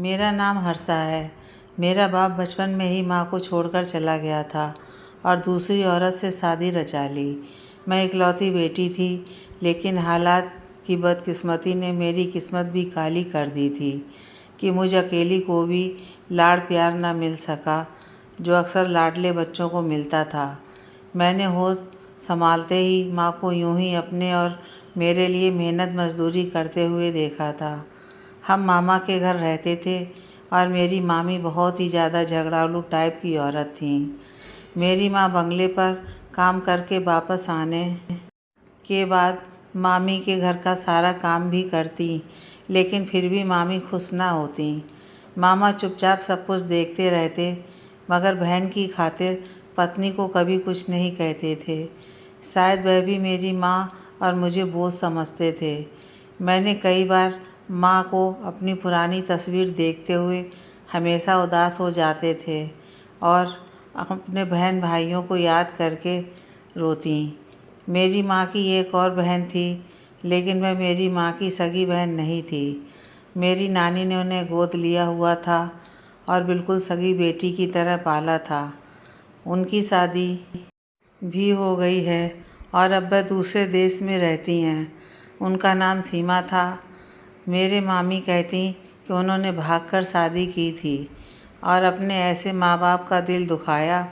मेरा नाम हर्षा है। मेरा बाप बचपन में ही माँ को छोड़कर चला गया था और दूसरी औरत से शादी रचा ली। मैं इकलौती बेटी थी, लेकिन हालात की बदकिस्मती ने मेरी किस्मत भी काली कर दी थी कि मुझ अकेली को भी लाड़ प्यार न मिल सका, जो अक्सर लाडले बच्चों को मिलता था। मैंने होश संभालते ही माँ को यूं ही अपने और मेरे लिए मेहनत मजदूरी करते हुए देखा था। हम मामा के घर रहते थे और मेरी मामी बहुत ही ज़्यादा झगड़ालू टाइप की औरत थी। मेरी माँ बंगले पर काम करके वापस आने के बाद मामी के घर का सारा काम भी करती, लेकिन फिर भी मामी खुश ना होती। मामा चुपचाप सब कुछ देखते रहते, मगर बहन की खातिर पत्नी को कभी कुछ नहीं कहते थे। शायद वह भी मेरी माँ और मुझे बोझ समझते थे। मैंने कई बार माँ को अपनी पुरानी तस्वीर देखते हुए हमेशा उदास हो जाते थे और अपने बहन भाइयों को याद करके रोती। मेरी माँ की एक और बहन थी, लेकिन वह मेरी माँ की सगी बहन नहीं थी। मेरी नानी ने उन्हें गोद लिया हुआ था और बिल्कुल सगी बेटी की तरह पाला था। उनकी शादी भी हो गई है और अब वह दूसरे देश में रहती हैं। उनका नाम सीमा था। मेरे मामी कहती कि उन्होंने भागकर शादी की थी और अपने ऐसे माँ बाप का दिल दुखाया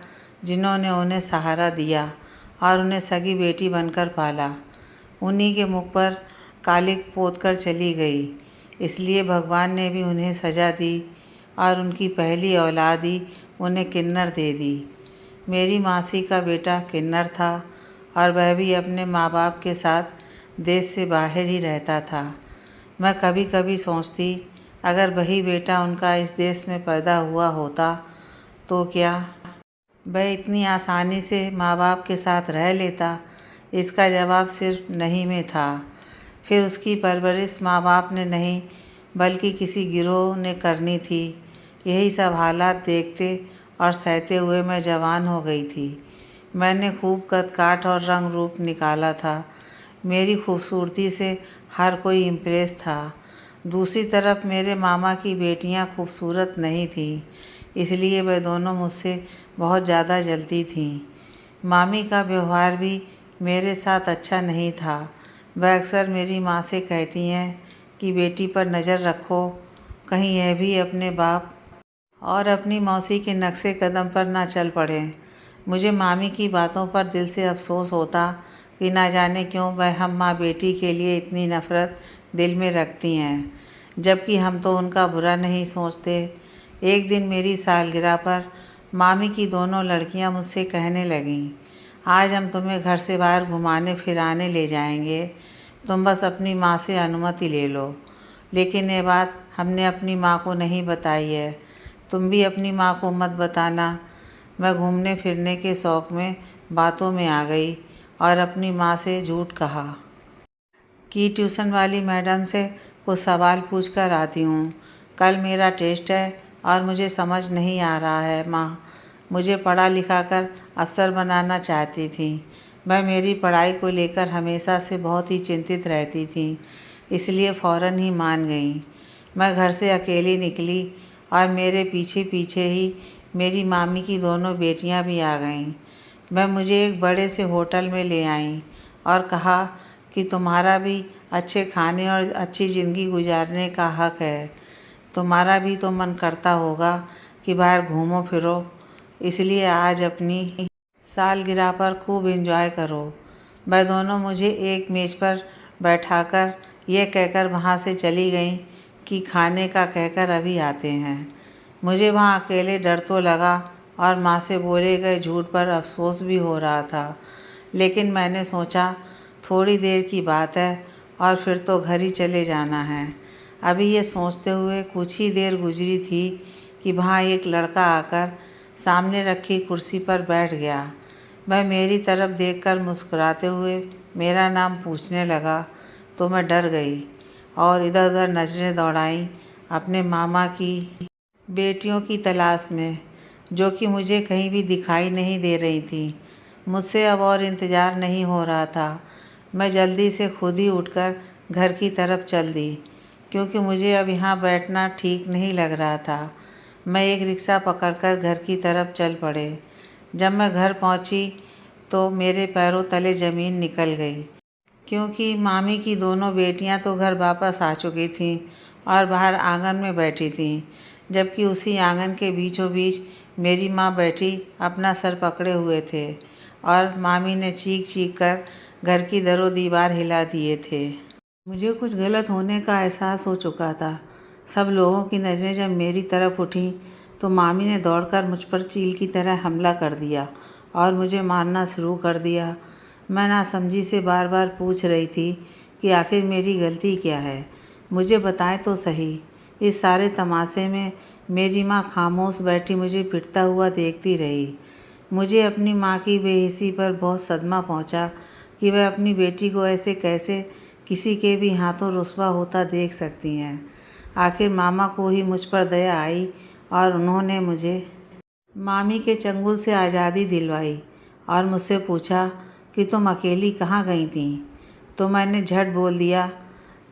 जिन्होंने उन्हें सहारा दिया और उन्हें सगी बेटी बनकर पाला। उन्हीं के मुख पर कालिक पोत कर चली गई, इसलिए भगवान ने भी उन्हें सजा दी और उनकी पहली औलाद ही उन्हें किन्नर दे दी। मेरी मासी का बेटा किन्नर था और वह भी अपने माँ बाप के साथ देश से बाहर ही रहता था। मैं कभी कभी सोचती, अगर वही बेटा उनका इस देश में पैदा हुआ होता तो क्या वह इतनी आसानी से माँ बाप के साथ रह लेता? इसका जवाब सिर्फ नहीं में था। फिर उसकी परवरिश माँ बाप ने नहीं, बल्कि किसी गिरोह ने करनी थी। यही सब हालात देखते और सहते हुए मैं जवान हो गई थी। मैंने खूब कद काठ और रंग रूप निकाला था। मेरी खूबसूरती से हर कोई इम्प्रेस था। दूसरी तरफ मेरे मामा की बेटियां खूबसूरत नहीं थीं, इसलिए वह दोनों मुझसे बहुत ज़्यादा जलती थीं। मामी का व्यवहार भी मेरे साथ अच्छा नहीं था। वह अक्सर मेरी माँ से कहती हैं कि बेटी पर नज़र रखो, कहीं यह भी अपने बाप और अपनी मौसी के नक्शे कदम पर ना चल पड़े। मुझे मामी की बातों पर दिल से अफसोस होता कि ना जाने क्यों वह हम माँ बेटी के लिए इतनी नफ़रत दिल में रखती हैं, जबकि हम तो उनका बुरा नहीं सोचते। एक दिन मेरी सालगिरह पर मामी की दोनों लड़कियां मुझसे कहने लगीं, आज हम तुम्हें घर से बाहर घुमाने फिराने ले जाएंगे, तुम बस अपनी माँ से अनुमति ले लो। लेकिन ये बात हमने अपनी माँ को नहीं बताई है। तुम भी अपनी माँ को मत बताना। मैं घूमने फिरने के शौक़ में बातों में आ गई और अपनी माँ से झूठ कहा कि ट्यूशन वाली मैडम से कुछ सवाल पूछ कर आती हूँ। कल मेरा टेस्ट है और मुझे समझ नहीं आ रहा है माँ। मुझे पढ़ा लिखा कर अफसर बनाना चाहती थी। मैं मेरी पढ़ाई को लेकर हमेशा से बहुत ही चिंतित रहती थी, इसलिए फ़ौरन ही मान गई। मैं घर से अकेली निकली और मेरे पीछे पीछे ही मेरी मामी की दोनों बेटियां भी आ गईं। वह मुझे एक बड़े से होटल में ले आईं और कहा कि तुम्हारा भी अच्छे खाने और अच्छी ज़िंदगी गुजारने का हक है। तुम्हारा भी तो मन करता होगा कि बाहर घूमो फिरो, इसलिए आज अपनी सालगिरह पर खूब एंजॉय करो। वह दोनों मुझे एक मेज़ पर बैठाकर यह कहकर वहाँ से चली गईं कि खाने का कहकर अभी आते हैं। मुझे वहाँ अकेले डर तो लगा और माँ से बोले गए झूठ पर अफसोस भी हो रहा था, लेकिन मैंने सोचा थोड़ी देर की बात है और फिर तो घर ही चले जाना है। अभी ये सोचते हुए कुछ ही देर गुजरी थी कि वहाँ एक लड़का आकर सामने रखी कुर्सी पर बैठ गया। वह मेरी तरफ देखकर मुस्कुराते हुए मेरा नाम पूछने लगा तो मैं डर गई और इधर उधर नज़रें दौड़ाईं अपने मामा की बेटियों की तलाश में, जो कि मुझे कहीं भी दिखाई नहीं दे रही थी। मुझसे अब और इंतज़ार नहीं हो रहा था। मैं जल्दी से खुद ही उठकर घर की तरफ चल दी। क्योंकि मुझे अब यहाँ बैठना ठीक नहीं लग रहा था। मैं एक रिक्शा पकड़कर घर की तरफ चल पड़े। जब मैं घर पहुँची तो मेरे पैरों तले ज़मीन निकल गई, क्योंकि मामी की दोनों बेटियां तो घर वापस आ चुकी थीं और बाहर आंगन में बैठी थीं, जबकि उसी आंगन के बीचों बीच मेरी माँ बैठी अपना सर पकड़े हुए थे और मामी ने चीख चीख कर घर की दरों दीवार हिला दिए थे। मुझे कुछ गलत होने का एहसास हो चुका था। सब लोगों की नज़रें जब मेरी तरफ उठी तो मामी ने दौड़कर मुझ पर चील की तरह हमला कर दिया और मुझे मारना शुरू कर दिया। मैं नासमझी से बार बार पूछ रही थी कि आखिर मेरी गलती क्या है, मुझे बताएं तो सही। इस सारे तमाशे में मेरी माँ खामोश बैठी मुझे पिटता हुआ देखती रही। मुझे अपनी माँ की बेहिसी पर बहुत सदमा पहुँचा कि वह अपनी बेटी को ऐसे कैसे किसी के भी हाथों रुस्वा होता देख सकती हैं। आखिर मामा को ही मुझ पर दया आई और उन्होंने मुझे मामी के चंगुल से आज़ादी दिलवाई और मुझसे पूछा कि तुम अकेली कहाँ गई थीं। तो मैंने झट बोल दिया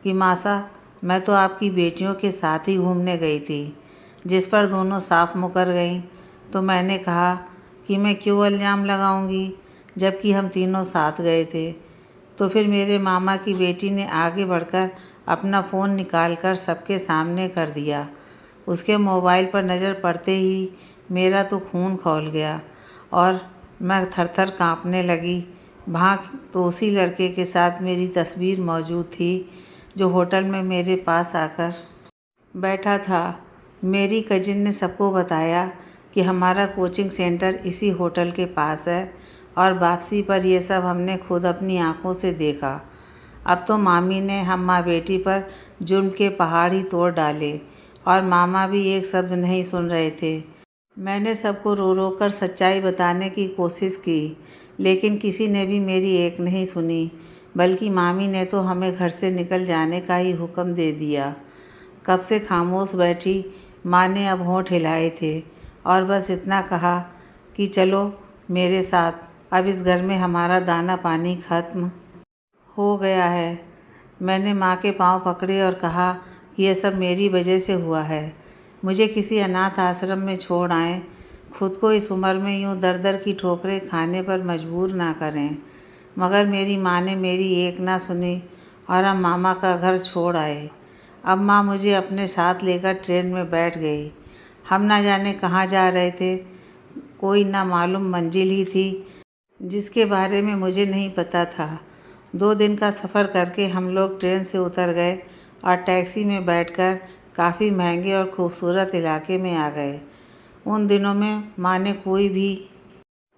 कि मासा, मैं तो आपकी बेटियों के साथ ही घूमने गई थी, जिस पर दोनों साफ मुकर गईं। तो मैंने कहा कि मैं क्यों इल्ज़ाम लगाऊंगी, जबकि हम तीनों साथ गए थे। तो फिर मेरे मामा की बेटी ने आगे बढ़कर अपना फ़ोन निकालकर सबके सामने कर दिया। उसके मोबाइल पर नज़र पड़ते ही मेरा तो खून खौल गया और मैं थर-थर काँपने लगी। वहाँ तो उसी लड़के के साथ मेरी तस्वीर मौजूद थी जो होटल में मेरे पास आकर बैठा था। मेरी कजिन ने सबको बताया कि हमारा कोचिंग सेंटर इसी होटल के पास है और वापसी पर यह सब हमने खुद अपनी आंखों से देखा। अब तो मामी ने हम माँ बेटी पर जुर्म के पहाड़ ही तोड़ डाले और मामा भी एक शब्द नहीं सुन रहे थे। मैंने सबको रो रो कर सच्चाई बताने की कोशिश की, लेकिन किसी ने भी मेरी एक नहीं सुनी, बल्कि मामी ने तो हमें घर से निकल जाने का ही हुक्म दे दिया। कब से खामोश बैठी माँ ने अब होंठ हिलाए थे और बस इतना कहा कि चलो मेरे साथ, अब इस घर में हमारा दाना पानी खत्म हो गया है। मैंने माँ के पांव पकड़े और कहा कि यह सब मेरी वजह से हुआ है। मुझे किसी अनाथ आश्रम में छोड़ आएं, खुद को इस उम्र में यूँ दर दर की ठोकरें खाने पर मजबूर ना करें। मगर मेरी माँ ने मेरी एक ना सुनी और हम मामा का घर छोड़ आए। अब माँ मुझे अपने साथ लेकर ट्रेन में बैठ गई। हम ना जाने कहाँ जा रहे थे, कोई ना मालूम मंजिल ही थी जिसके बारे में मुझे नहीं पता था। 2 दिन का सफ़र करके हम लोग ट्रेन से उतर गए और टैक्सी में बैठकर काफ़ी महंगे और खूबसूरत इलाके में आ गए। उन दिनों में माँ ने कोई भी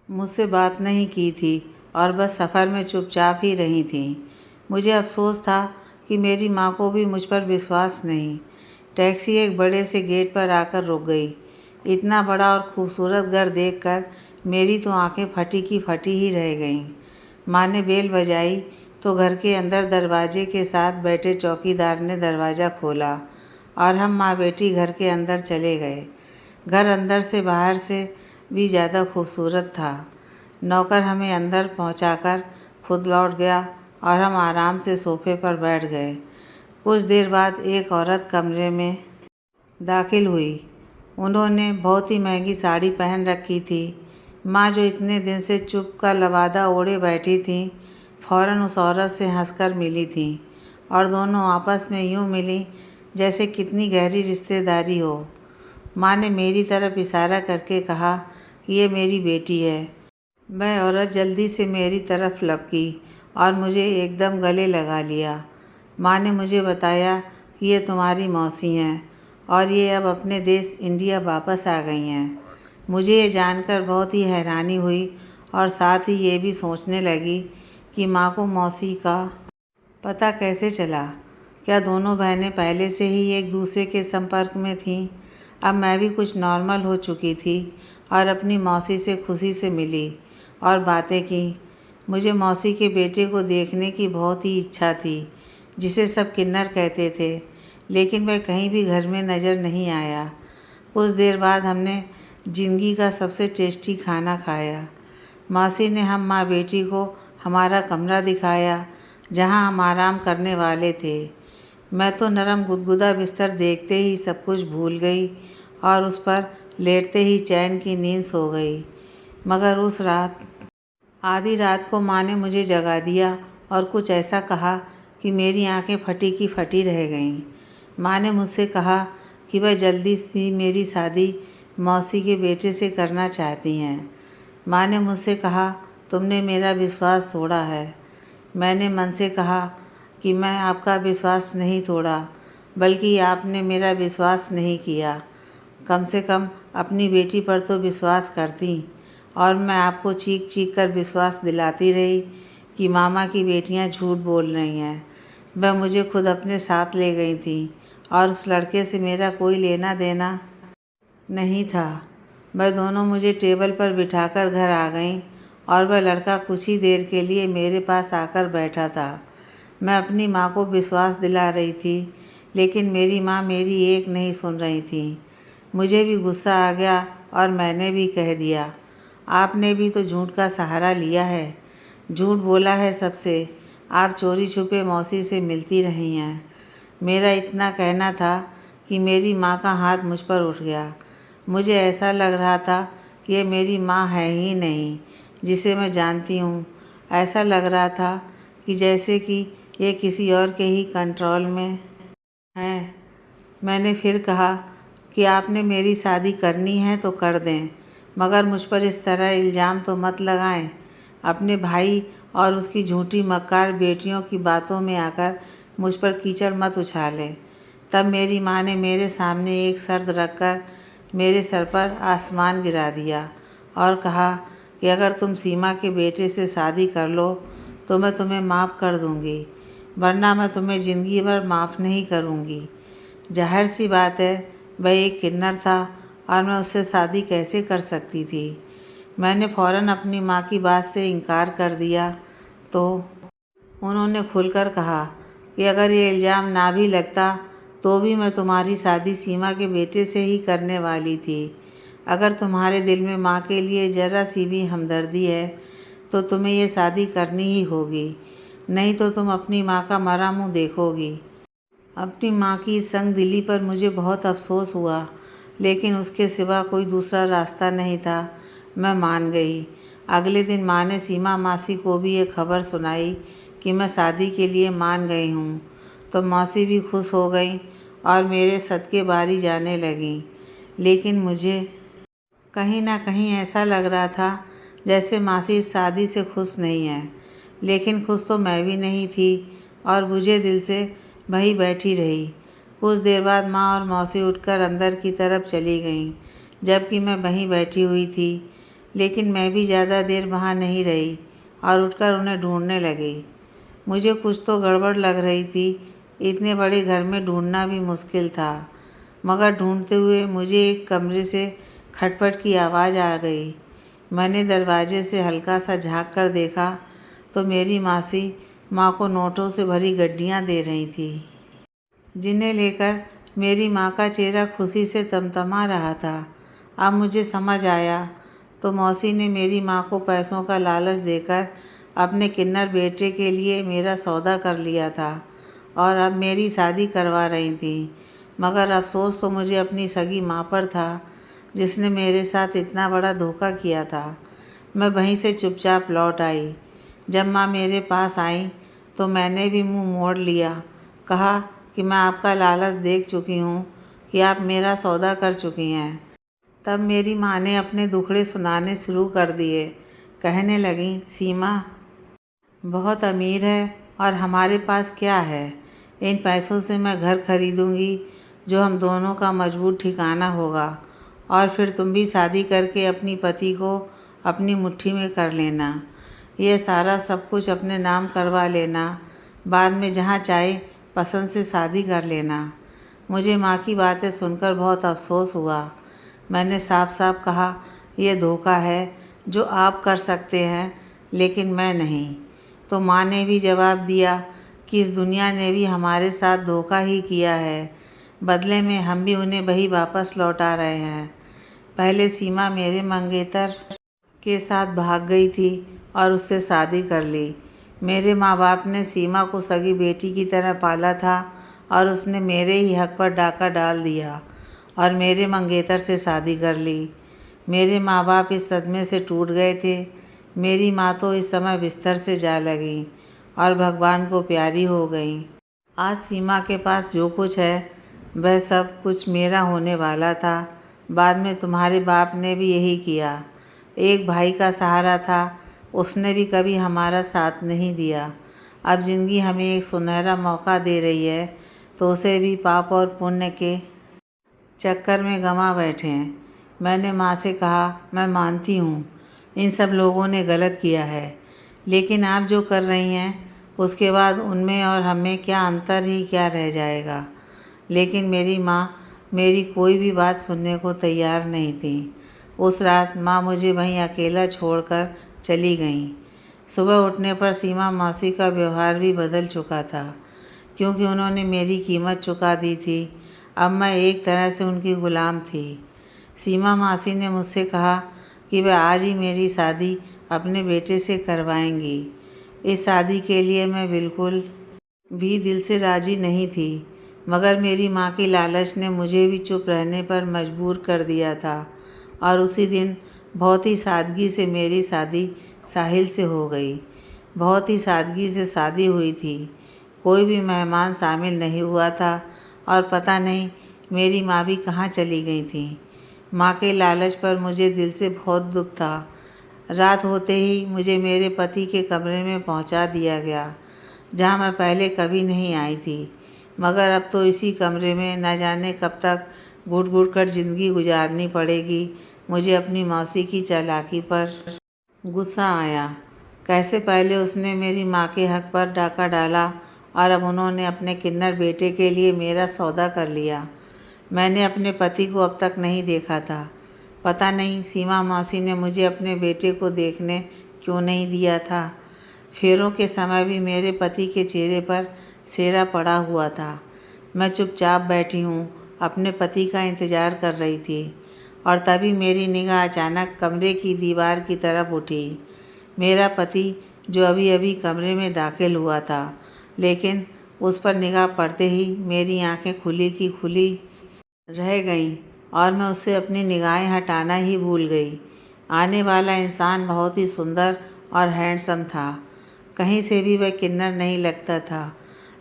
मुझसे बात नहीं की थी और बस सफ़र में चुपचाप ही रही थीं। मुझे अफसोस था कि मेरी माँ को भी मुझ पर विश्वास नहीं। टैक्सी एक बड़े से गेट पर आकर रुक गई। इतना बड़ा और खूबसूरत घर देखकर मेरी तो आंखें फटी की फटी ही रह गईं। माँ ने बेल बजाई तो घर के अंदर दरवाजे के साथ बैठे चौकीदार ने दरवाज़ा खोला और हम माँ बेटी घर के अंदर चले गए। घर अंदर से बाहर से भी ज़्यादा खूबसूरत था। नौकर हमें अंदर पहुंचाकर खुद लौट गया और हम आराम से सोफे पर बैठ गए। कुछ देर बाद एक औरत कमरे में दाखिल हुई। उन्होंने बहुत ही महंगी साड़ी पहन रखी थी। माँ, जो इतने दिन से चुप का लबादा ओढ़े बैठी थीं, फ़ौरन उस औरत से हंसकर मिली थीं और दोनों आपस में यूँ मिलीं जैसे कितनी गहरी रिश्तेदारी हो। माँ ने मेरी तरफ इशारा करके कहा कि ये मेरी बेटी है। वह औरत जल्दी से मेरी तरफ लपकी और मुझे एकदम गले लगा लिया। माँ ने मुझे बताया कि ये तुम्हारी मौसी हैं और ये अब अपने देश इंडिया वापस आ गई हैं। मुझे ये जानकर बहुत ही हैरानी हुई और साथ ही ये भी सोचने लगी कि माँ को मौसी का पता कैसे चला। क्या दोनों बहनें पहले से ही एक दूसरे के संपर्क में थीं? अब मैं भी कुछ नॉर्मल हो चुकी थी और अपनी मौसी से खुशी से मिली और बातें की। मुझे मौसी के बेटे को देखने की बहुत ही इच्छा थी, जिसे सब किन्नर कहते थे, लेकिन वह कहीं भी घर में नज़र नहीं आया। कुछ देर बाद हमने ज़िंदगी का सबसे टेस्टी खाना खाया। मौसी ने हम माँ बेटी को हमारा कमरा दिखाया, जहाँ हम आराम करने वाले थे। मैं तो नरम गुदगुदा बिस्तर देखते ही सब कुछ भूल गई और उस पर लेटते ही चैन की नींद सो गई। मगर उस रात आधी रात को माँ ने मुझे जगा दिया और कुछ ऐसा कहा कि मेरी आंखें फटी की फटी रह गईं। माँ ने मुझसे कहा कि वह जल्दी से मेरी शादी मौसी के बेटे से करना चाहती हैं। माँ ने मुझसे कहा, तुमने मेरा विश्वास तोड़ा है। मैंने मन से कहा कि मैं आपका विश्वास नहीं तोड़ा, बल्कि आपने मेरा विश्वास नहीं किया। कम से कम अपनी बेटी पर तो विश्वास करती। और मैं आपको चीख चीख कर विश्वास दिलाती रही कि मामा की बेटियां झूठ बोल रही हैं। वह मुझे खुद अपने साथ ले गई थी और उस लड़के से मेरा कोई लेना देना नहीं था। वह दोनों मुझे टेबल पर बिठाकर घर आ गईं और वह लड़का कुछ ही देर के लिए मेरे पास आकर बैठा था। मैं अपनी माँ को विश्वास दिला रही थी, लेकिन मेरी माँ मेरी एक नहीं सुन रही थी। मुझे भी गुस्सा आ गया और मैंने भी कह दिया, आपने भी तो झूठ का सहारा लिया है, झूठ बोला है सबसे। आप चोरी छुपे मौसी से मिलती रही हैं। मेरा इतना कहना था कि मेरी माँ का हाथ मुझ पर उठ गया। मुझे ऐसा लग रहा था कि ये मेरी माँ है ही नहीं जिसे मैं जानती हूँ। ऐसा लग रहा था कि जैसे कि ये किसी और के ही कंट्रोल में है। मैंने फिर कहा कि आपने मेरी शादी करनी है तो कर दें, मगर मुझ पर इस तरह इल्ज़ाम तो मत लगाएं। अपने भाई और उसकी झूठी मक्कार बेटियों की बातों में आकर मुझ पर कीचड़ मत उछालें। तब मेरी माँ ने मेरे सामने एक शर्त रखकर मेरे सर पर आसमान गिरा दिया और कहा कि अगर तुम सीमा के बेटे से शादी कर लो तो मैं तुम्हें माफ़ कर दूँगी, वरना मैं तुम्हें ज़िंदगी भर माफ़ नहीं करूँगी। जाहिर सी बात है, वह एक किन्नर था और मैं उससे शादी कैसे कर सकती थी। मैंने फ़ौरन अपनी माँ की बात से इनकार कर दिया तो उन्होंने खुलकर कहा कि अगर ये इल्ज़ाम ना भी लगता तो भी मैं तुम्हारी शादी सीमा के बेटे से ही करने वाली थी। अगर तुम्हारे दिल में माँ के लिए ज़रा सी भी हमदर्दी है तो तुम्हें ये शादी करनी ही होगी, नहीं तो तुम अपनी माँ का मरा मुँह देखोगी। अपनी माँ की इस संगदिली पर मुझे बहुत अफसोस हुआ, लेकिन उसके सिवा कोई दूसरा रास्ता नहीं था। मैं मान गई। अगले दिन माँ ने सीमा मासी को भी ये खबर सुनाई कि मैं शादी के लिए मान गई हूँ, तो मौसी भी खुश हो गई और मेरे सदके बारी जाने लगीं। लेकिन मुझे कहीं ना कहीं ऐसा लग रहा था जैसे मासी इस शादी से खुश नहीं है। लेकिन खुश तो मैं भी नहीं थी और बुझे दिल से वहीं बैठी रही। कुछ देर बाद माँ और मौसी उठकर अंदर की तरफ चली गईं, जबकि मैं वहीं बैठी हुई थी। लेकिन मैं भी ज़्यादा देर वहाँ नहीं रही और उठकर उन्हें ढूंढने लगी। मुझे कुछ तो गड़बड़ लग रही थी। इतने बड़े घर में ढूंढना भी मुश्किल था। मगर ढूंढते हुए मुझे एक कमरे से खटपट की आवाज़ आ गई। मैंने दरवाजे से हल्का सा झाँक कर देखा तो मेरी मासी माँ को नोटों से भरी गड्डियाँ दे रही थी, जिन्हें लेकर मेरी माँ का चेहरा खुशी से तमतमा रहा था। अब मुझे समझ आया तो मौसी ने मेरी माँ को पैसों का लालच देकर अपने किन्नर बेटे के लिए मेरा सौदा कर लिया था और अब मेरी शादी करवा रही थी। मगर अफसोस तो मुझे अपनी सगी माँ पर था, जिसने मेरे साथ इतना बड़ा धोखा किया था। मैं वहीं से चुपचाप लौट आई। जब माँ मेरे पास आई तो मैंने भी मुंह मोड़ लिया। कहा कि मैं आपका लालच देख चुकी हूँ कि आप मेरा सौदा कर चुकी हैं। तब मेरी माँ ने अपने दुखड़े सुनाने शुरू कर दिए। कहने लगी, सीमा बहुत अमीर है और हमारे पास क्या है। इन पैसों से मैं घर खरीदूंगी जो हम दोनों का मजबूत ठिकाना होगा, और फिर तुम भी शादी करके अपनी पति को अपनी मुट्ठी में कर लेना। ये सारा सब कुछ अपने नाम करवा लेना। बाद में जहाँ चाहे पसंद से शादी कर लेना। मुझे माँ की बातें सुनकर बहुत अफसोस हुआ। मैंने साफ साफ कहा, यह धोखा है जो आप कर सकते हैं, लेकिन मैं नहीं। तो माँ ने भी जवाब दिया कि इस दुनिया ने भी हमारे साथ धोखा ही किया है, बदले में हम भी उन्हें वही वापस लौटा रहे हैं। पहले सीमा मेरे मंगेतर के साथ भाग गई थी और उससे शादी कर ली। मेरे माँ बाप ने सीमा को सगी बेटी की तरह पाला था और उसने मेरे ही हक पर डाका डाल दिया और मेरे मंगेतर से शादी कर ली। मेरे माँ बाप इस सदमे से टूट गए थे। मेरी माँ तो इस समय बिस्तर से जा लगी और भगवान को प्यारी हो गई। आज सीमा के पास जो कुछ है वह सब कुछ मेरा होने वाला था। बाद में तुम्हारे बाप ने भी यही किया। एक भाई का सहारा था, उसने भी कभी हमारा साथ नहीं दिया। अब ज़िंदगी हमें एक सुनहरा मौका दे रही है तो उसे भी पाप और पुण्य के चक्कर में गंवा बैठे हैं। मैंने माँ से कहा, मैं मानती हूँ इन सब लोगों ने गलत किया है, लेकिन आप जो कर रही हैं उसके बाद उनमें और हमें क्या अंतर ही क्या रह जाएगा। लेकिन मेरी माँ मेरी कोई भी बात सुनने को तैयार नहीं थी। उस रात माँ मुझे वहीं अकेला छोड़कर चली गईं। सुबह उठने पर सीमा मौसी का व्यवहार भी बदल चुका था, क्योंकि उन्होंने मेरी कीमत चुका दी थी। अब मैं एक तरह से उनकी ग़ुलाम थी। सीमा मासी ने मुझसे कहा कि वह आज ही मेरी शादी अपने बेटे से करवाएंगी। इस शादी के लिए मैं बिल्कुल भी दिल से राज़ी नहीं थी, मगर मेरी माँ की लालच ने मुझे भी चुप रहने पर मजबूर कर दिया था। और उसी दिन बहुत ही सादगी से मेरी शादी साहिल से हो गई। बहुत ही सादगी से शादी हुई थी। कोई भी मेहमान शामिल नहीं हुआ था और पता नहीं मेरी माँ भी कहाँ चली गई थी। माँ के लालच पर मुझे दिल से बहुत दुख था। रात होते ही मुझे मेरे पति के कमरे में पहुँचा दिया गया, जहाँ मैं पहले कभी नहीं आई थी। मगर अब तो इसी कमरे में न जाने कब तक घुट घुट कर ज़िंदगी गुजारनी पड़ेगी। मुझे अपनी मौसी की चालाकी पर गुस्सा आया। कैसे पहले उसने मेरी माँ के हक पर डाका डाला और अब उन्होंने अपने किन्नर बेटे के लिए मेरा सौदा कर लिया। मैंने अपने पति को अब तक नहीं देखा था। पता नहीं सीमा मौसी ने मुझे अपने बेटे को देखने क्यों नहीं दिया था। फेरों के समय भी मेरे पति के चेहरे पर सेहरा पड़ा हुआ था। मैं चुपचाप बैठी हूँ, अपने पति का इंतज़ार कर रही थी और तभी मेरी निगाह अचानक कमरे की दीवार की तरफ उठी। मेरा पति जो अभी अभी कमरे में दाखिल हुआ था, लेकिन उस पर निगाह पड़ते ही मेरी आंखें खुली की खुली रह गईं और मैं उससे अपनी निगाहें हटाना ही भूल गई। आने वाला इंसान बहुत ही सुंदर और हैंडसम था। कहीं से भी वह किन्नर नहीं लगता था,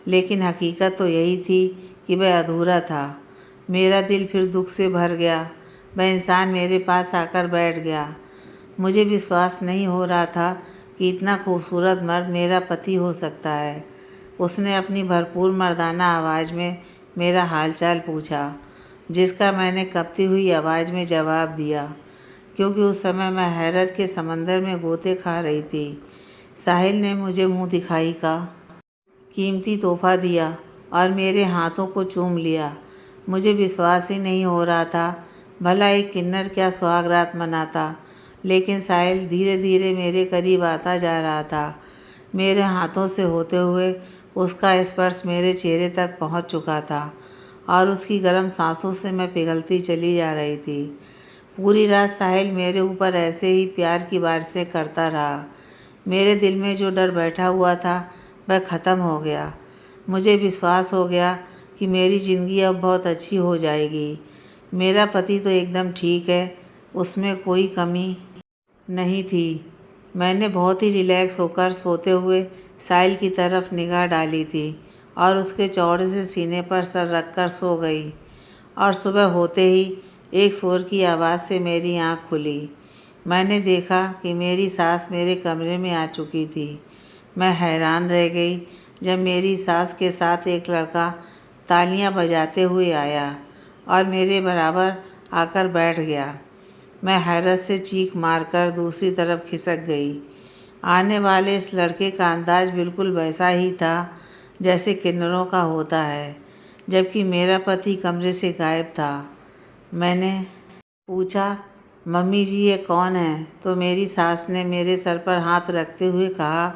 लेकिन हकीकत तो यही थी कि वह अधूरा था। मेरा दिल फिर दुख से भर गया। वह इंसान मेरे पास आकर बैठ गया। मुझे विश्वास नहीं हो रहा था कि इतना खूबसूरत मर्द मेरा पति हो सकता है। उसने अपनी भरपूर मर्दाना आवाज़ में मेरा हालचाल पूछा, जिसका मैंने कँपती हुई आवाज़ में जवाब दिया, क्योंकि उस समय मैं हैरत के समंदर में गोते खा रही थी। साहिल ने मुझे मुँह दिखाई का कीमती तोहफ़ा दिया और मेरे हाथों को चूम लिया। मुझे विश्वास ही नहीं हो रहा था। भला एक किन्नर क्या सुहागरात मनाता, लेकिन साहिल धीरे धीरे मेरे करीब आता जा रहा था। मेरे हाथों से होते हुए उसका स्पर्श मेरे चेहरे तक पहुंच चुका था और उसकी गर्म सांसों से मैं पिघलती चली जा रही थी। पूरी रात साहिल मेरे ऊपर ऐसे ही प्यार की बारिशें करता रहा। मेरे दिल में जो डर बैठा हुआ था वह ख़त्म हो गया। मुझे विश्वास हो गया कि मेरी ज़िंदगी अब बहुत अच्छी हो जाएगी। मेरा पति तो एकदम ठीक है, उसमें कोई कमी नहीं थी। मैंने बहुत ही रिलैक्स होकर सोते हुए साहिल की तरफ निगाह डाली थी और उसके चौड़े से सीने पर सर रखकर सो गई। और सुबह होते ही एक शोर की आवाज़ से मेरी आँख खुली। मैंने देखा कि मेरी सास मेरे कमरे में आ चुकी थी। मैं हैरान रह गई जब मेरी सास के साथ एक लड़का तालियां बजाते हुए आया और मेरे बराबर आकर बैठ गया। मैं हैरत से चीख मारकर दूसरी तरफ खिसक गई। आने वाले इस लड़के का अंदाज बिल्कुल वैसा ही था जैसे किन्नरों का होता है, जबकि मेरा पति कमरे से गायब था। मैंने पूछा, मम्मी जी ये कौन है? तो मेरी सास ने मेरे सर पर हाथ रखते हुए कहा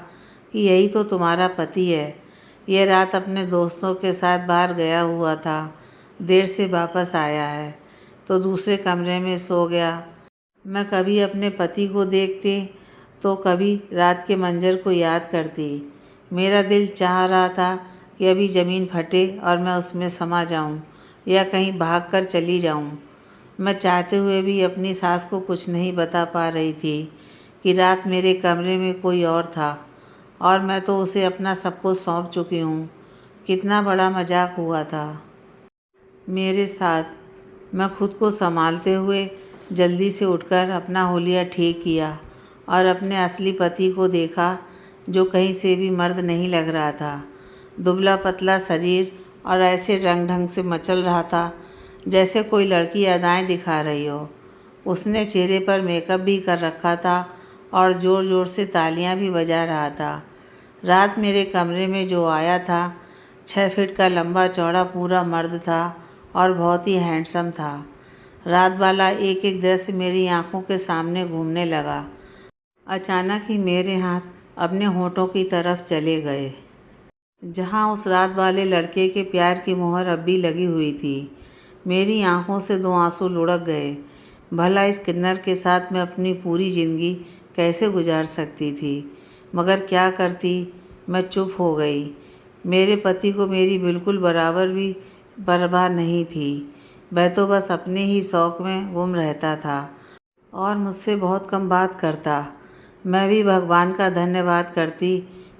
कि यही तो तुम्हारा पति है। यह रात अपने दोस्तों के साथ बाहर गया हुआ था, देर से वापस आया है तो दूसरे कमरे में सो गया। मैं कभी अपने पति को देखती तो कभी रात के मंजर को याद करती। मेरा दिल चाह रहा था कि अभी ज़मीन फटे और मैं उसमें समा जाऊं या कहीं भाग कर चली जाऊं। मैं चाहते हुए भी अपनी सास को कुछ नहीं बता पा रही थी कि रात मेरे कमरे में कोई और था और मैं तो उसे अपना सब कुछ सौंप चुकी हूँ। कितना बड़ा मजाक हुआ था मेरे साथ। मैं खुद को संभालते हुए जल्दी से उठकर अपना हुलिया ठीक किया और अपने असली पति को देखा, जो कहीं से भी मर्द नहीं लग रहा था। दुबला पतला शरीर और ऐसे रंग ढंग से मचल रहा था जैसे कोई लड़की अदाएं दिखा रही हो। उसने चेहरे पर मेकअप भी कर रखा था और ज़ोर ज़ोर से तालियां भी बजा रहा था। रात मेरे कमरे में जो आया था 6 फीट का लंबा चौड़ा पूरा मर्द था और बहुत ही हैंडसम था। रात वाला एक एक दृश्य मेरी आंखों के सामने घूमने लगा। अचानक ही मेरे हाथ अपने होठों की तरफ चले गए, जहां उस रात वाले लड़के के प्यार की मोहर अब भी लगी हुई थी। मेरी आंखों से 2 आंसू लुढ़क गए। भला इस किन्नर के साथ मैं अपनी पूरी ज़िंदगी कैसे गुजार सकती थी, मगर क्या करती। मैं चुप हो गई। मेरे पति को मेरी बिल्कुल बराबर भी परवाह नहीं थी। वह तो बस अपने ही शौक़ में गुम रहता था और मुझसे बहुत कम बात करता। मैं भी भगवान का धन्यवाद करती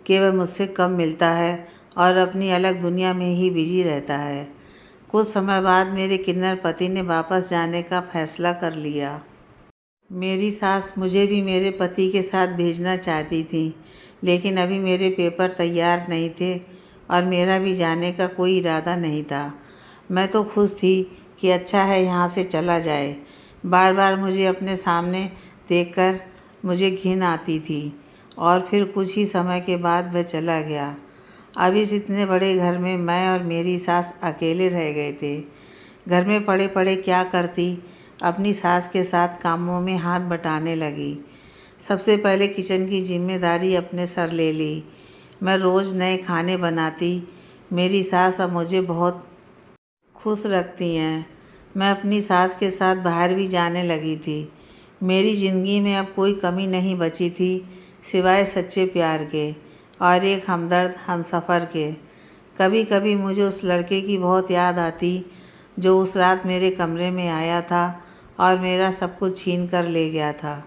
कि वह मुझसे कम मिलता है और अपनी अलग दुनिया में ही बिजी रहता है। कुछ समय बाद मेरे किन्नर पति ने वापस जाने का फैसला कर लिया। मेरी सास मुझे भी मेरे पति के साथ भेजना चाहती थी, लेकिन अभी मेरे पेपर तैयार नहीं थे और मेरा भी जाने का कोई इरादा नहीं था। मैं तो खुश थी कि अच्छा है यहाँ से चला जाए। बार बार मुझे अपने सामने देखकर मुझे घिन आती थी और फिर कुछ ही समय के बाद वह चला गया। अब इस इतने बड़े घर में मैं और मेरी सास अकेले रह गए थे। घर में पड़े पड़े क्या करती, अपनी सास के साथ कामों में हाथ बटाने लगी। सबसे पहले किचन की जिम्मेदारी अपने सर ले ली। मैं रोज़ नए खाने बनाती। मेरी सास अब मुझे बहुत खुश रखती हैं। मैं अपनी सास के साथ बाहर भी जाने लगी थी। मेरी ज़िंदगी में अब कोई कमी नहीं बची थी सिवाय सच्चे प्यार के और एक हमदर्द हमसफ़र के। कभी कभी मुझे उस लड़के की बहुत याद आती जो उस रात मेरे कमरे में आया था और मेरा सब कुछ छीन कर ले गया था,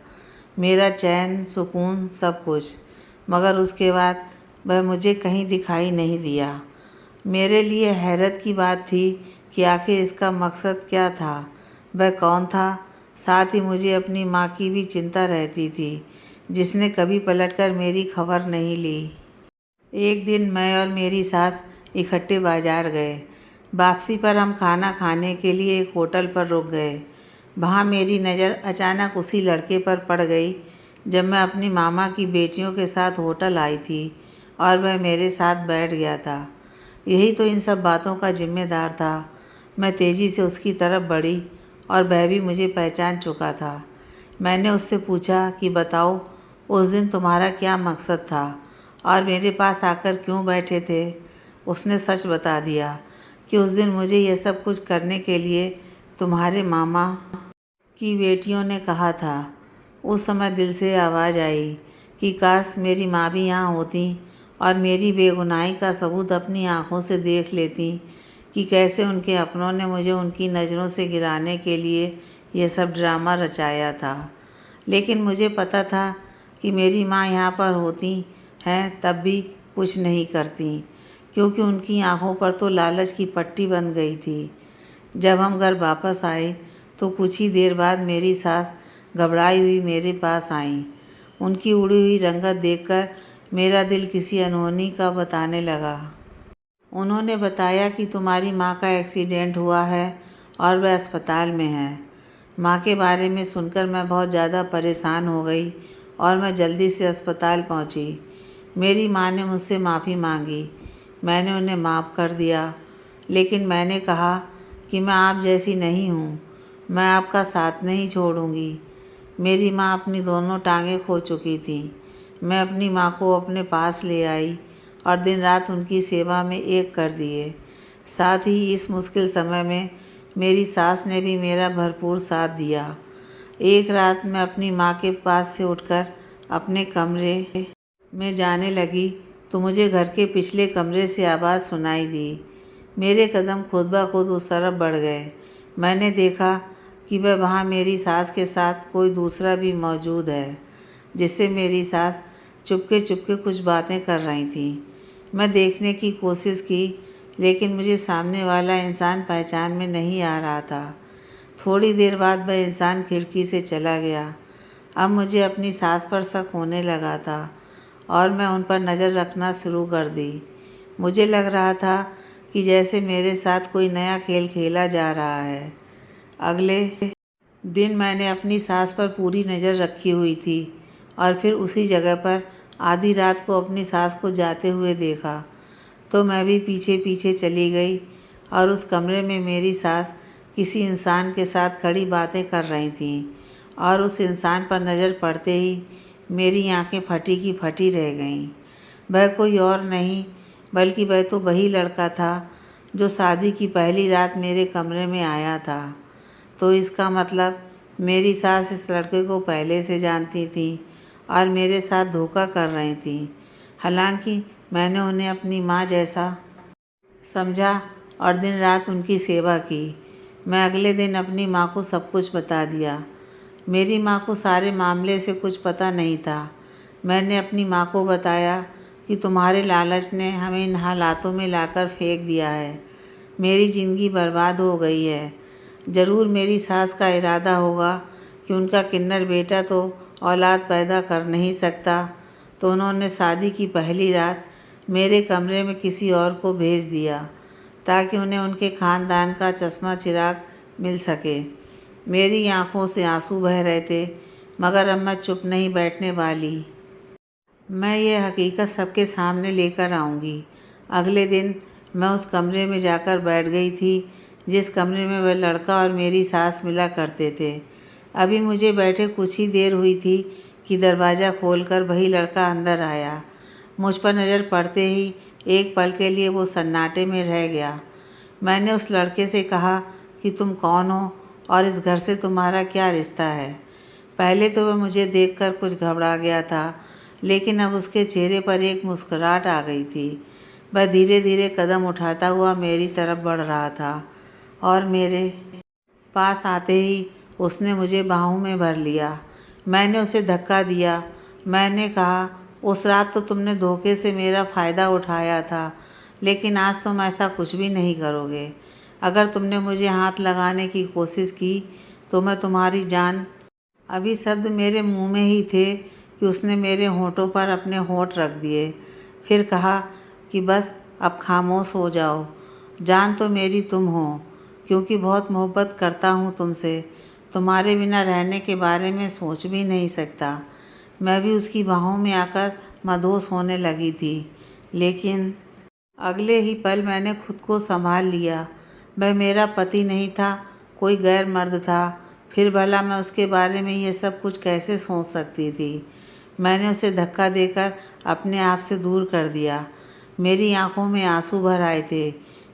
मेरा चैन, सुकून, सब कुछ। मगर उसके बाद वह मुझे कहीं दिखाई नहीं दिया। मेरे लिए हैरत की बात थी कि आखिर इसका मकसद क्या था, वह कौन था। साथ ही मुझे अपनी माँ की भी चिंता रहती थी, जिसने कभी पलटकर मेरी खबर नहीं ली। एक दिन मैं और मेरी सास इकट्ठे बाजार गए। वापसी पर हम खाना खाने के लिए एक होटल पर रुक गए। वहाँ मेरी नज़र अचानक उसी लड़के पर पड़ गई जब मैं अपनी मामा की बेटियों के साथ होटल आई थी और वह मेरे साथ बैठ गया था। यही तो इन सब बातों का जिम्मेदार था। मैं तेज़ी से उसकी तरफ बढ़ी और वह भी मुझे पहचान चुका था। मैंने उससे पूछा कि बताओ, उस दिन तुम्हारा क्या मकसद था और मेरे पास आकर क्यों बैठे थे। उसने सच बता दिया कि उस दिन मुझे यह सब कुछ करने के लिए तुम्हारे मामा की बेटियों ने कहा था। उस समय दिल से आवाज़ आई कि काश मेरी माँ भी यहाँ होती और मेरी बेगुनाही का सबूत अपनी आँखों से देख लेती कि कैसे उनके अपनों ने मुझे उनकी नज़रों से गिराने के लिए यह सब ड्रामा रचाया था। लेकिन मुझे पता था कि मेरी माँ यहाँ पर होती हैं तब भी कुछ नहीं करती, क्योंकि उनकी आँखों पर तो लालच की पट्टी बन गई थी। जब हम घर वापस आए तो कुछ ही देर बाद मेरी सास घबराई हुई मेरे पास आईं। उनकी उड़ी हुई रंगत देखकर मेरा दिल किसी अनहोनी का बताने लगा। उन्होंने बताया कि तुम्हारी माँ का एक्सीडेंट हुआ है और वह अस्पताल में है। माँ के बारे में सुनकर मैं बहुत ज़्यादा परेशान हो गई और मैं जल्दी से अस्पताल पहुँची। मेरी माँ ने मुझसे माफ़ी मांगी। मैंने उन्हें माफ़ कर दिया, लेकिन मैंने कहा कि मैं आप जैसी नहीं हूँ। मैं आपका साथ नहीं छोड़ूंगी। मेरी माँ अपनी दोनों टांगें खो चुकी थी। मैं अपनी माँ को अपने पास ले आई और दिन रात उनकी सेवा में एक कर दिए। साथ ही इस मुश्किल समय में मेरी सास ने भी मेरा भरपूर साथ दिया। एक रात मैं अपनी माँ के पास से उठकर अपने कमरे में जाने लगी तो मुझे घर के पिछले कमरे से आवाज़ सुनाई दी। मेरे कदम खुद ब खुद उस तरफ बढ़ गए। मैंने देखा कि वहाँ मेरी सास के साथ कोई दूसरा भी मौजूद है, जिससे मेरी सास चुपके चुपके कुछ बातें कर रही थी। मैं देखने की कोशिश की, लेकिन मुझे सामने वाला इंसान पहचान में नहीं आ रहा था। थोड़ी देर बाद वह इंसान खिड़की से चला गया। अब मुझे अपनी सास पर शक होने लगा था और मैं उन पर नज़र रखना शुरू कर दी। मुझे लग रहा था कि जैसे मेरे साथ कोई नया खेल खेला जा रहा है। अगले दिन मैंने अपनी सास पर पूरी नज़र रखी हुई थी और फिर उसी जगह पर आधी रात को अपनी सास को जाते हुए देखा, तो मैं भी पीछे पीछे चली गई और उस कमरे में मेरी सास किसी इंसान के साथ खड़ी बातें कर रही थी और उस इंसान पर नज़र पड़ते ही मेरी आंखें फटी की फटी रह गईं। वह कोई और नहीं बल्कि वह तो वही लड़का था जो शादी की पहली रात मेरे कमरे में आया था। तो इसका मतलब मेरी सास इस लड़के को पहले से जानती थी और मेरे साथ धोखा कर रही थी। हालांकि मैंने उन्हें अपनी माँ जैसा समझा और दिन रात उनकी सेवा की। मैं अगले दिन अपनी माँ को सब कुछ बता दिया। मेरी माँ को सारे मामले से कुछ पता नहीं था। मैंने अपनी माँ को बताया कि तुम्हारे लालच ने हमें इन हालातों में लाकर फेंक दिया है। मेरी ज़िंदगी बर्बाद हो गई है। ज़रूर मेरी सास का इरादा होगा कि उनका किन्नर बेटा तो औलाद पैदा कर नहीं सकता, तो उन्होंने शादी की पहली रात मेरे कमरे में किसी और को भेज दिया ताकि उन्हें उनके ख़ानदान का चश्मा चिराग मिल सके। मेरी आंखों से आंसू बह रहे थे, मगर अब मैं चुप नहीं बैठने वाली। मैं ये हकीकत सबके सामने लेकर आऊँगी। अगले दिन मैं उस कमरे में जाकर बैठ गई थी जिस कमरे में वह लड़का और मेरी सास मिला करते थे। अभी मुझे बैठे कुछ ही देर हुई थी कि दरवाज़ा खोलकर वही लड़का अंदर आया। मुझ पर नज़र पड़ते ही एक पल के लिए वो सन्नाटे में रह गया। मैंने उस लड़के से कहा कि तुम कौन हो और इस घर से तुम्हारा क्या रिश्ता है। पहले तो वह मुझे देखकर कुछ घबरा गया था, लेकिन अब उसके चेहरे पर एक मुस्कुराहट आ गई थी। वह धीरे धीरे कदम उठाता हुआ मेरी तरफ बढ़ रहा था और मेरे पास आते ही उसने मुझे बाहों में भर लिया। मैंने उसे धक्का दिया। मैंने कहा, उस रात तो तुमने धोखे से मेरा फ़ायदा उठाया था, लेकिन आज तुम ऐसा कुछ भी नहीं करोगे। अगर तुमने मुझे हाथ लगाने की कोशिश की तो मैं तुम्हारी जान। अभी शब्द मेरे मुंह में ही थे कि उसने मेरे होठों पर अपने होठ रख दिए। फिर कहा कि बस अब खामोश हो जाओ। जान तो मेरी तुम हो, क्योंकि बहुत मोहब्बत करता हूँ तुमसे। तुम्हारे बिना रहने के बारे में सोच भी नहीं सकता। मैं भी उसकी बाहों में आकर मदहोश होने लगी थी, लेकिन अगले ही पल मैंने खुद को संभाल लिया। वह मेरा पति नहीं था, कोई गैर मर्द था। फिर भला मैं उसके बारे में ये सब कुछ कैसे सोच सकती थी। मैंने उसे धक्का देकर अपने आप से दूर कर दिया। मेरी आंखों में आंसू भर आए थे।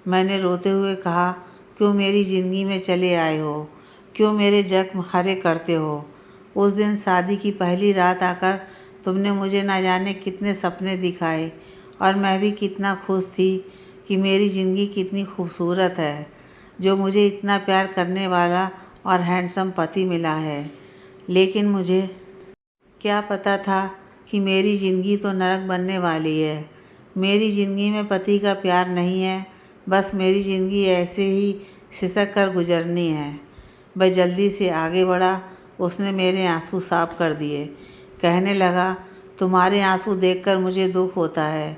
मैंने रोते हुए कहा, क्यों मेरी ज़िंदगी में चले आए हो? क्यों मेरे जख्म हरे करते हो? उस दिन शादी की पहली रात आकर तुमने मुझे ना जाने कितने सपने दिखाए और मैं भी कितना खुश थी कि मेरी ज़िंदगी कितनी खूबसूरत है, जो मुझे इतना प्यार करने वाला और हैंडसम पति मिला है। लेकिन मुझे क्या पता था कि मेरी ज़िंदगी तो नरक बनने वाली है। मेरी ज़िंदगी में पति का प्यार नहीं है, बस मेरी ज़िंदगी ऐसे ही सिसक कर गुजरनी है। वह जल्दी से आगे बढ़ा। उसने मेरे आंसू साफ कर दिए। कहने लगा, तुम्हारे आंसू देखकर मुझे दुख होता है।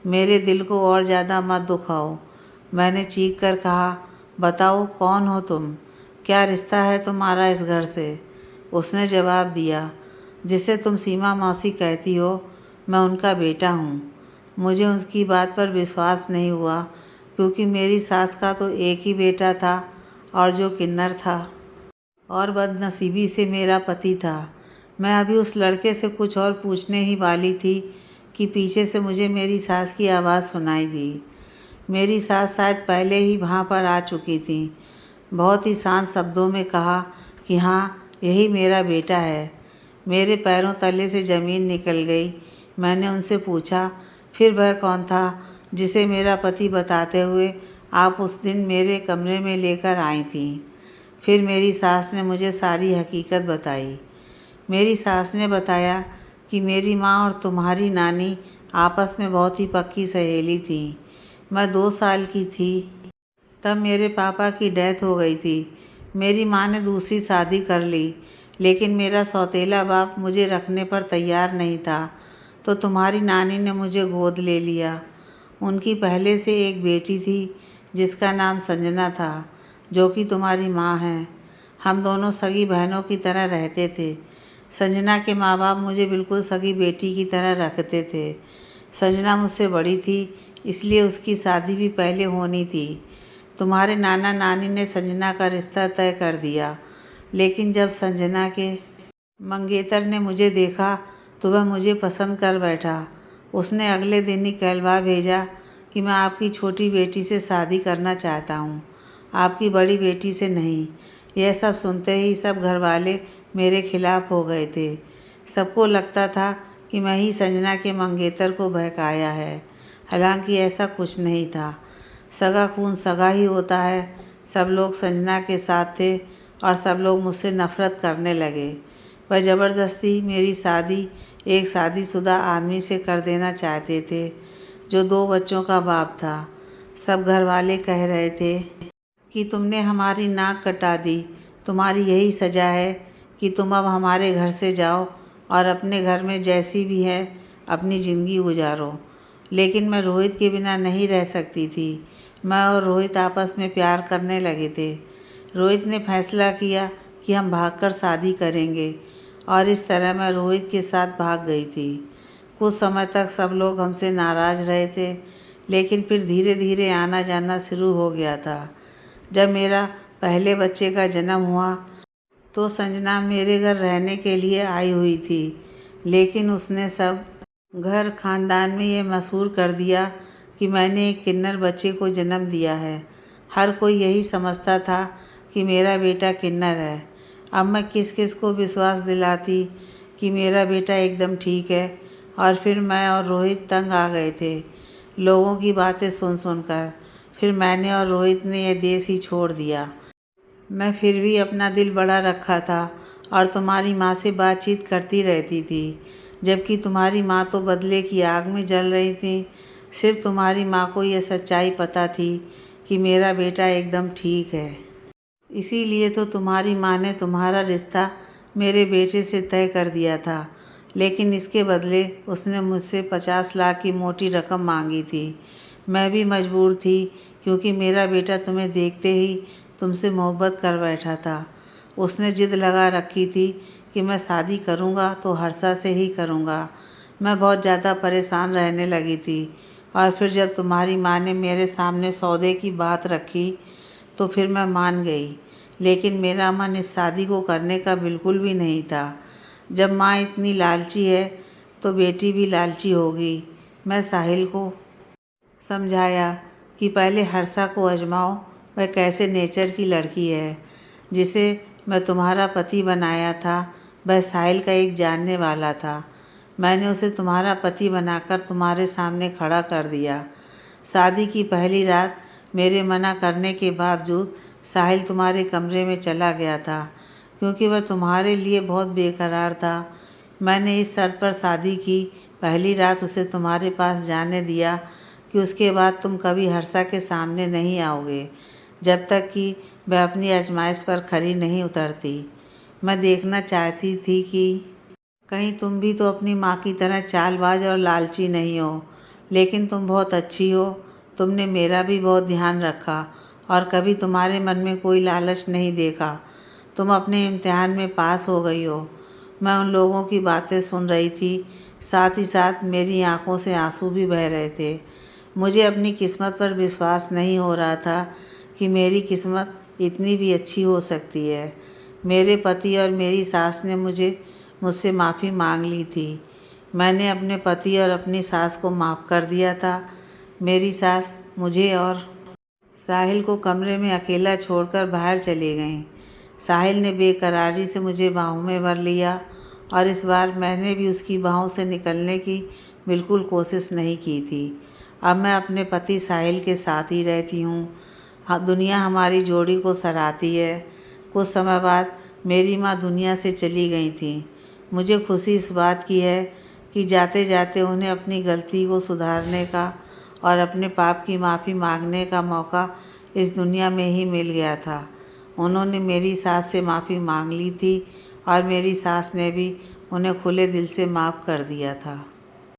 मेरे दिल को और ज़्यादा मत दुखाओ। मैंने चीख कर कहा, बताओ कौन हो तुम? क्या रिश्ता है तुम्हारा इस घर से? उसने जवाब दिया, जिसे तुम सीमा मौसी कहती हो, मैं उनका बेटा हूँ। मुझे उसकी बात पर विश्वास नहीं हुआ, क्योंकि मेरी सास का तो एक ही बेटा था और जो किन्नर था और बदनसीबी से मेरा पति था। मैं अभी उस लड़के से कुछ और पूछने ही वाली थी कि पीछे से मुझे मेरी सास की आवाज़ सुनाई दी। मेरी सास शायद पहले ही वहाँ पर आ चुकी थी। बहुत ही शांत शब्दों में कहा कि हाँ, यही मेरा बेटा है। मेरे पैरों तले से ज़मीन निकल गई। मैंने उनसे पूछा, फिर वह कौन था जिसे मेरा पति बताते हुए आप उस दिन मेरे कमरे में लेकर आई थीं? फिर मेरी सास ने मुझे सारी हकीकत बताई। मेरी सास ने बताया कि मेरी माँ और तुम्हारी नानी आपस में बहुत ही पक्की सहेली थी। मैं 2 साल की थी तब मेरे पापा की डेथ हो गई थी। मेरी माँ ने दूसरी शादी कर ली, लेकिन मेरा सौतेला बाप मुझे रखने पर तैयार नहीं था, तो तुम्हारी नानी ने मुझे गोद ले लिया। उनकी पहले से एक बेटी थी जिसका नाम संजना था, जो कि तुम्हारी माँ है। हम दोनों सगी बहनों की तरह रहते थे। संजना के माँ बाप मुझे बिल्कुल सगी बेटी की तरह रखते थे। संजना मुझसे बड़ी थी, इसलिए उसकी शादी भी पहले होनी थी। तुम्हारे नाना नानी ने संजना का रिश्ता तय कर दिया, लेकिन जब संजना के मंगेतर ने मुझे देखा तो वह मुझे पसंद कर बैठा। उसने अगले दिन ही कहलवा भेजा कि मैं आपकी छोटी बेटी से शादी करना चाहता हूँ, आपकी बड़ी बेटी से नहीं। यह सब सुनते ही सब घर वाले मेरे खिलाफ हो गए थे। सबको लगता था कि मैं ही संजना के मंगेतर को बहकाया है, हालांकि ऐसा कुछ नहीं था। सगा खून सगा ही होता है। सब लोग संजना के साथ थे और सब लोग मुझसे नफ़रत करने लगे। वह ज़बरदस्ती मेरी शादी एक शादीशुदा आदमी से कर देना चाहते थे, जो 2 बच्चों का बाप था। सब घर वाले कह रहे थे कि तुमने हमारी नाक कटा दी, तुम्हारी यही सज़ा है कि तुम अब हमारे घर से जाओ और अपने घर में जैसी भी है अपनी ज़िंदगी गुजारो। लेकिन मैं रोहित के बिना नहीं रह सकती थी। मैं और रोहित आपस में प्यार करने लगे थे। रोहित ने फैसला किया कि हम भागकर शादी करेंगे, और इस तरह मैं रोहित के साथ भाग गई थी। कुछ समय तक सब लोग हमसे नाराज़ रहे थे, लेकिन फिर धीरे धीरे आना जाना शुरू हो गया था। जब मेरा पहले बच्चे का जन्म हुआ तो संजना मेरे घर रहने के लिए आई हुई थी, लेकिन उसने सब घर खानदान में ये मशहूर कर दिया कि मैंने एक किन्नर बच्चे को जन्म दिया है। हर कोई यही समझता था कि मेरा बेटा किन्नर है। अब मैं किस किस को विश्वास दिलाती कि मेरा बेटा एकदम ठीक है। और फिर मैं और रोहित तंग आ गए थे लोगों की बातें सुन सुनकर। फिर मैंने और रोहित ने यह देश ही छोड़ दिया। मैं फिर भी अपना दिल बड़ा रखा था और तुम्हारी माँ से बातचीत करती रहती थी, जबकि तुम्हारी माँ तो बदले की आग में जल रही थी। सिर्फ तुम्हारी माँ को यह सच्चाई पता थी कि मेरा बेटा एकदम ठीक है। इसीलिए तो तुम्हारी माँ ने तुम्हारा रिश्ता मेरे बेटे से तय कर दिया था, लेकिन इसके बदले उसने मुझसे 50 लाख की मोटी रकम मांगी थी। मैं भी मजबूर थी, क्योंकि मेरा बेटा तुम्हें देखते ही तुमसे मोहब्बत कर बैठा था। उसने जिद लगा रखी थी कि मैं शादी करूँगा तो हर्षा से ही करूँगा। मैं बहुत ज़्यादा परेशान रहने लगी थी, और फिर जब तुम्हारी माँ ने मेरे सामने सौदे की बात रखी तो फिर मैं मान गई। लेकिन मेरा मन इस शादी को करने का बिल्कुल भी नहीं था। जब माँ इतनी लालची है तो बेटी भी लालची होगी। मैं साहिल को समझाया कि पहले हर्षा को आजमाओ, वह कैसे नेचर की लड़की है। जिसे मैं तुम्हारा पति बनाया था वह साहिल का एक जानने वाला था। मैंने उसे तुम्हारा पति बनाकर तुम्हारे सामने खड़ा कर दिया। शादी की पहली रात मेरे मना करने के बावजूद साहिल तुम्हारे कमरे में चला गया था, क्योंकि वह तुम्हारे लिए बहुत बेकरार था। मैंने इस शर्त पर शादी की, पहली रात उसे तुम्हारे पास जाने दिया कि उसके बाद तुम कभी हर्षा के सामने नहीं आओगे, जब तक कि वह अपनी आजमाइश पर खरी नहीं उतरती। मैं देखना चाहती थी कि कहीं तुम भी तो अपनी माँ की तरह चालबाज और लालची नहीं हो। लेकिन तुम बहुत अच्छी हो, तुमने मेरा भी बहुत ध्यान रखा और कभी तुम्हारे मन में कोई लालच नहीं देखा। तुम अपने इम्तिहान में पास हो गई हो। मैं उन लोगों की बातें सुन रही थी, साथ ही साथ मेरी आंखों से आंसू भी बह रहे थे। मुझे अपनी किस्मत पर विश्वास नहीं हो रहा था कि मेरी किस्मत इतनी भी अच्छी हो सकती है। मेरे पति और मेरी सास ने मुझसे माफ़ी मांग ली थी। मैंने अपने पति और अपनी सास को माफ़ कर दिया था। मेरी सास मुझे और साहिल को कमरे में अकेला छोड़कर बाहर चली गईं। साहिल ने बेकरारी से मुझे बाहों में भर लिया और इस बार मैंने भी उसकी बाहों से निकलने की बिल्कुल कोशिश नहीं की थी। अब मैं अपने पति साहिल के साथ ही रहती हूँ। हाँ, दुनिया हमारी जोड़ी को सराहती है। कुछ समय बाद मेरी माँ दुनिया से चली गई थी। मुझे खुशी इस बात की है कि जाते जाते उन्हें अपनी गलती को सुधारने का और अपने पाप की माफ़ी मांगने का मौका इस दुनिया में ही मिल गया था। उन्होंने मेरी सास से माफ़ी मांग ली थी और मेरी सास ने भी उन्हें खुले दिल से माफ़ कर दिया था।